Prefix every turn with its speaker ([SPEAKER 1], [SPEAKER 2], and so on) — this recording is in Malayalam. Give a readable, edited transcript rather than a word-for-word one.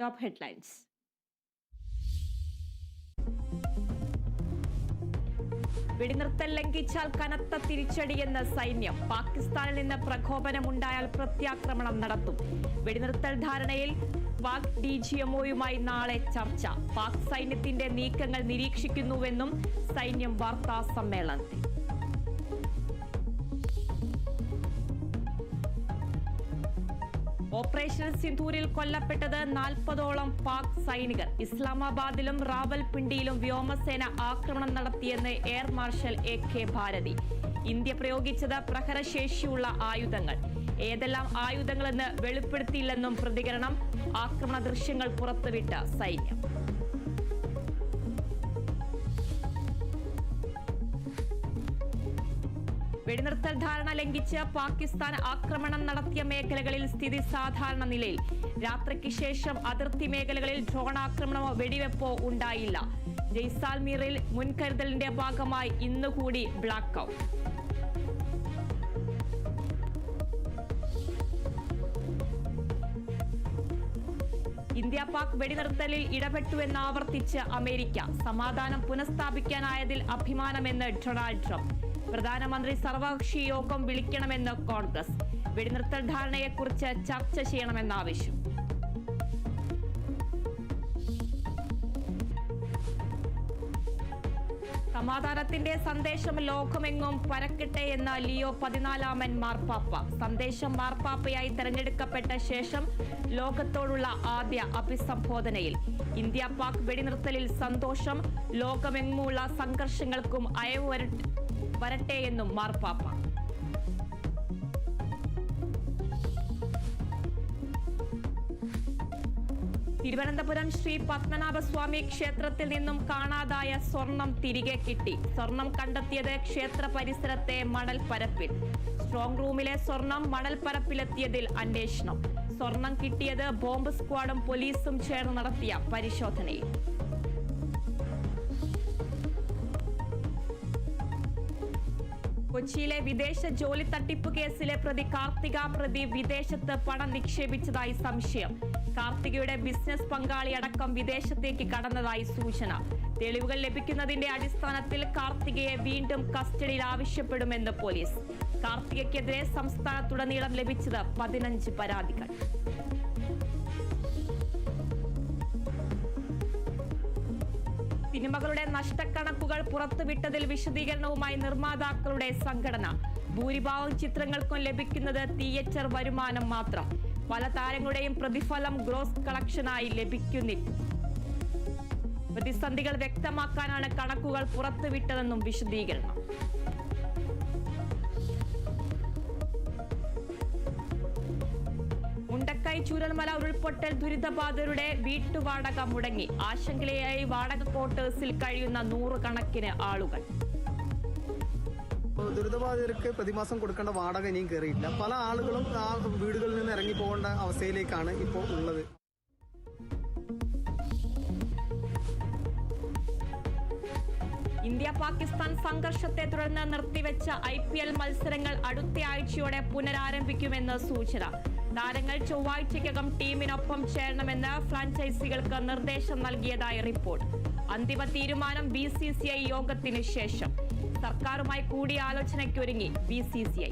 [SPEAKER 1] Top headlines. വെടിനിർത്തൽ ലംഘിച്ചാൽ കനത്ത തിരിച്ചടിയെന്ന് സൈന്യം. പാകിസ്ഥാനിൽ നിന്ന് പ്രകോപനമുണ്ടായാൽ പ്രത്യാക്രമണം നടത്തും. വെടിനിർത്തൽ ധാരണയിൽ പാക് DGMOയുമായി നാളെ ചർച്ച. പാക് സൈന്യത്തിന്റെ നീക്കങ്ങൾ നിരീക്ഷിക്കുന്നുവെന്നും സൈന്യം വാർത്താ സമ്മേളനത്തിൽ. ഓപ്പറേഷൻ സിന്ധൂരിൽ കൊല്ലപ്പെട്ടത് 40ഓളം പാക് സൈനികർ. ഇസ്ലാമാബാദിലും റാവൽപിണ്ടിയിലും വ്യോമസേന ആക്രമണം നടത്തിയെന്ന് air marshal AK Bharti. India പ്രയോഗിച്ചത് പ്രഹരശേഷിയുള്ള ആയുധങ്ങൾ. ഏതെല്ലാം ആയുധങ്ങളെന്ന് വെളിപ്പെടുത്തിയില്ലെന്നും പ്രതികരണം. ആക്രമണ ദൃശ്യങ്ങൾ പുറത്തുവിട്ട സൈന്യം. വെടിനിർത്തൽ ധാരണ ലംഘിച്ച് പാകിസ്ഥാൻ ആക്രമണം നടത്തിയ മേഖലകളിൽ സ്ഥിതി സാധാരണ നിലയിൽ. രാത്രിക്ക് ശേഷം അതിർത്തി മേഖലകളിൽ ഡ്രോൺ ആക്രമണമോ വെടിവെപ്പോ ഉണ്ടായില്ല. ജയ്സാൽമീറിൽ മുൻകരുതലിന്റെ ഭാഗമായി ഇന്നുകൂടി ബ്ലാക്ക് ഔട്ട്. ഇന്ത്യ പാക് വെടിനിർത്തലിൽ ഇടപെട്ടുവെന്ന് ആവർത്തിച്ച് അമേരിക്ക. സമാധാനം പുനഃസ്ഥാപിക്കാനായതിൽ അഭിമാനമെന്ന് ഡൊണാൾഡ് ട്രംപ്. പ്രധാനമന്ത്രി സർവകക്ഷി യോഗം വിളിക്കണമെന്ന് കോൺഗ്രസ്. വെടിനിർത്തൽ ധാരണയെക്കുറിച്ച് ചർച്ച ചെയ്യണമെന്ന ആവശ്യം. സമാധാനത്തിന്റെ സന്ദേശം ലോകമെങ്ങും പരക്കട്ടെ എന്ന ലിയോ 14 മാർപ്പാപ്പ. സന്ദേശം മാർപ്പാപ്പയായി തെരഞ്ഞെടുക്കപ്പെട്ട ശേഷം ലോകത്തോടുള്ള ആദ്യ അഭിസംബോധനയിൽ ഇന്ത്യ പാക് വെടിനിർത്തലിൽ സന്തോഷം. ലോകമെങ്ങുമുള്ള സംഘർഷങ്ങൾക്കും അയവ് വരട്ടെ എന്നും മാർപ്പാപ്പ. തിരുവനന്തപുരം ശ്രീ പത്മനാഭസ്വാമി ക്ഷേത്രത്തിൽ നിന്നും കാണാതായ സ്വർണം തിരികെ കിട്ടി. സ്വർണം കണ്ടെത്തിയത് ക്ഷേത്ര പരിസരത്തെ മണൽപ്പരപ്പിൽ. സ്ട്രോങ് റൂമിലെ സ്വർണം മണൽപ്പരപ്പിലെത്തിയതിൽ അന്വേഷണം. സ്വർണം കിട്ടിയത് ബോംബ് സ്ക്വാഡും പോലീസും ചേർന്ന് നടത്തിയ പരിശോധനയിൽ. കൊച്ചിയിലെ വിദേശ ജോലി തട്ടിപ്പ് കേസിലെ പ്രതി കാർത്തിക വിദേശത്ത് പണം നിക്ഷേപിച്ചതായി സംശയം. കാർത്തികയുടെ ബിസിനസ് പങ്കാളി അടക്കം വിദേശത്തേക്ക് കടന്നതായി സൂചന. തെളിവുകൾ ലഭിക്കുന്നതിന്റെ അടിസ്ഥാനത്തിൽ കാർത്തികയെ വീണ്ടും കസ്റ്റഡിയിൽ ആവശ്യപ്പെടുമെന്ന് പോലീസ്. കാർത്തികയ്ക്കെതിരെ സംസ്ഥാനത്തുടനീളം ലഭിച്ചത് 15 പരാതികൾ. സിനിമകളുടെ നഷ്ടക്കണക്കുകൾ പുറത്തുവിട്ടതിൽ വിശദീകരണവുമായി നിർമ്മാതാക്കളുടെ സംഘടന. ഭൂരിഭാഗം ചിത്രങ്ങൾക്കും ലഭിക്കുന്നത് തിയേറ്റർ വരുമാനം മാത്രം. പല താരങ്ങളുടെയും പ്രതിഫലം ഗ്രോസ് കളക്ഷനായി ലഭിക്കുന്നില്ല. പ്രതിസന്ധികൾ വ്യക്തമാക്കാനാണ് കണക്കുകൾ പുറത്തുവിട്ടതെന്നും വിശദീകരണം. മുണ്ടക്കൈ ചൂരൽമല ഉരുൾപൊട്ടൽ ദുരിതബാധിതരുടെ വീട്ടുവാടക മുടങ്ങി. ആശങ്കയിലായി വാടക ക്വാർട്ടേഴ്സിൽ കഴിയുന്ന 100 കണക്കിന് ആളുകൾ.
[SPEAKER 2] ദുരിതബാധിതർക്ക് പ്രതിമാസം കൊടുക്കേണ്ട വാടക ഇനിയും കയറിയിട്ടില്ല. പല ആളുകളും ആ വീടുകളിൽ നിന്ന് ഇറങ്ങി പോകേണ്ട അവസ്ഥയിലേക്കാണ് ഇപ്പോൾ ഉള്ളത്.
[SPEAKER 1] ഇന്ത്യ പാകിസ്ഥാൻ സംഘർഷത്തെ തുടർന്ന് നിർത്തിവെച്ച IPL മത്സരങ്ങൾ അടുത്ത ആഴ്ചയോടെ പുനരാരംഭിക്കുമെന്ന് സൂചന. താരങ്ങൾ ചൊവ്വാഴ്ചയ്ക്കകം ടീമിനൊപ്പം ചേരണമെന്ന് ഫ്രാഞ്ചൈസികൾക്ക് നിർദ്ദേശം നൽകിയതായി റിപ്പോർട്ട്. അന്തിമ തീരുമാനം BCCI യോഗത്തിന് ശേഷം. സർക്കാരുമായി കൂടിയാലോചനയ്ക്കൊരുങ്ങി BCCI.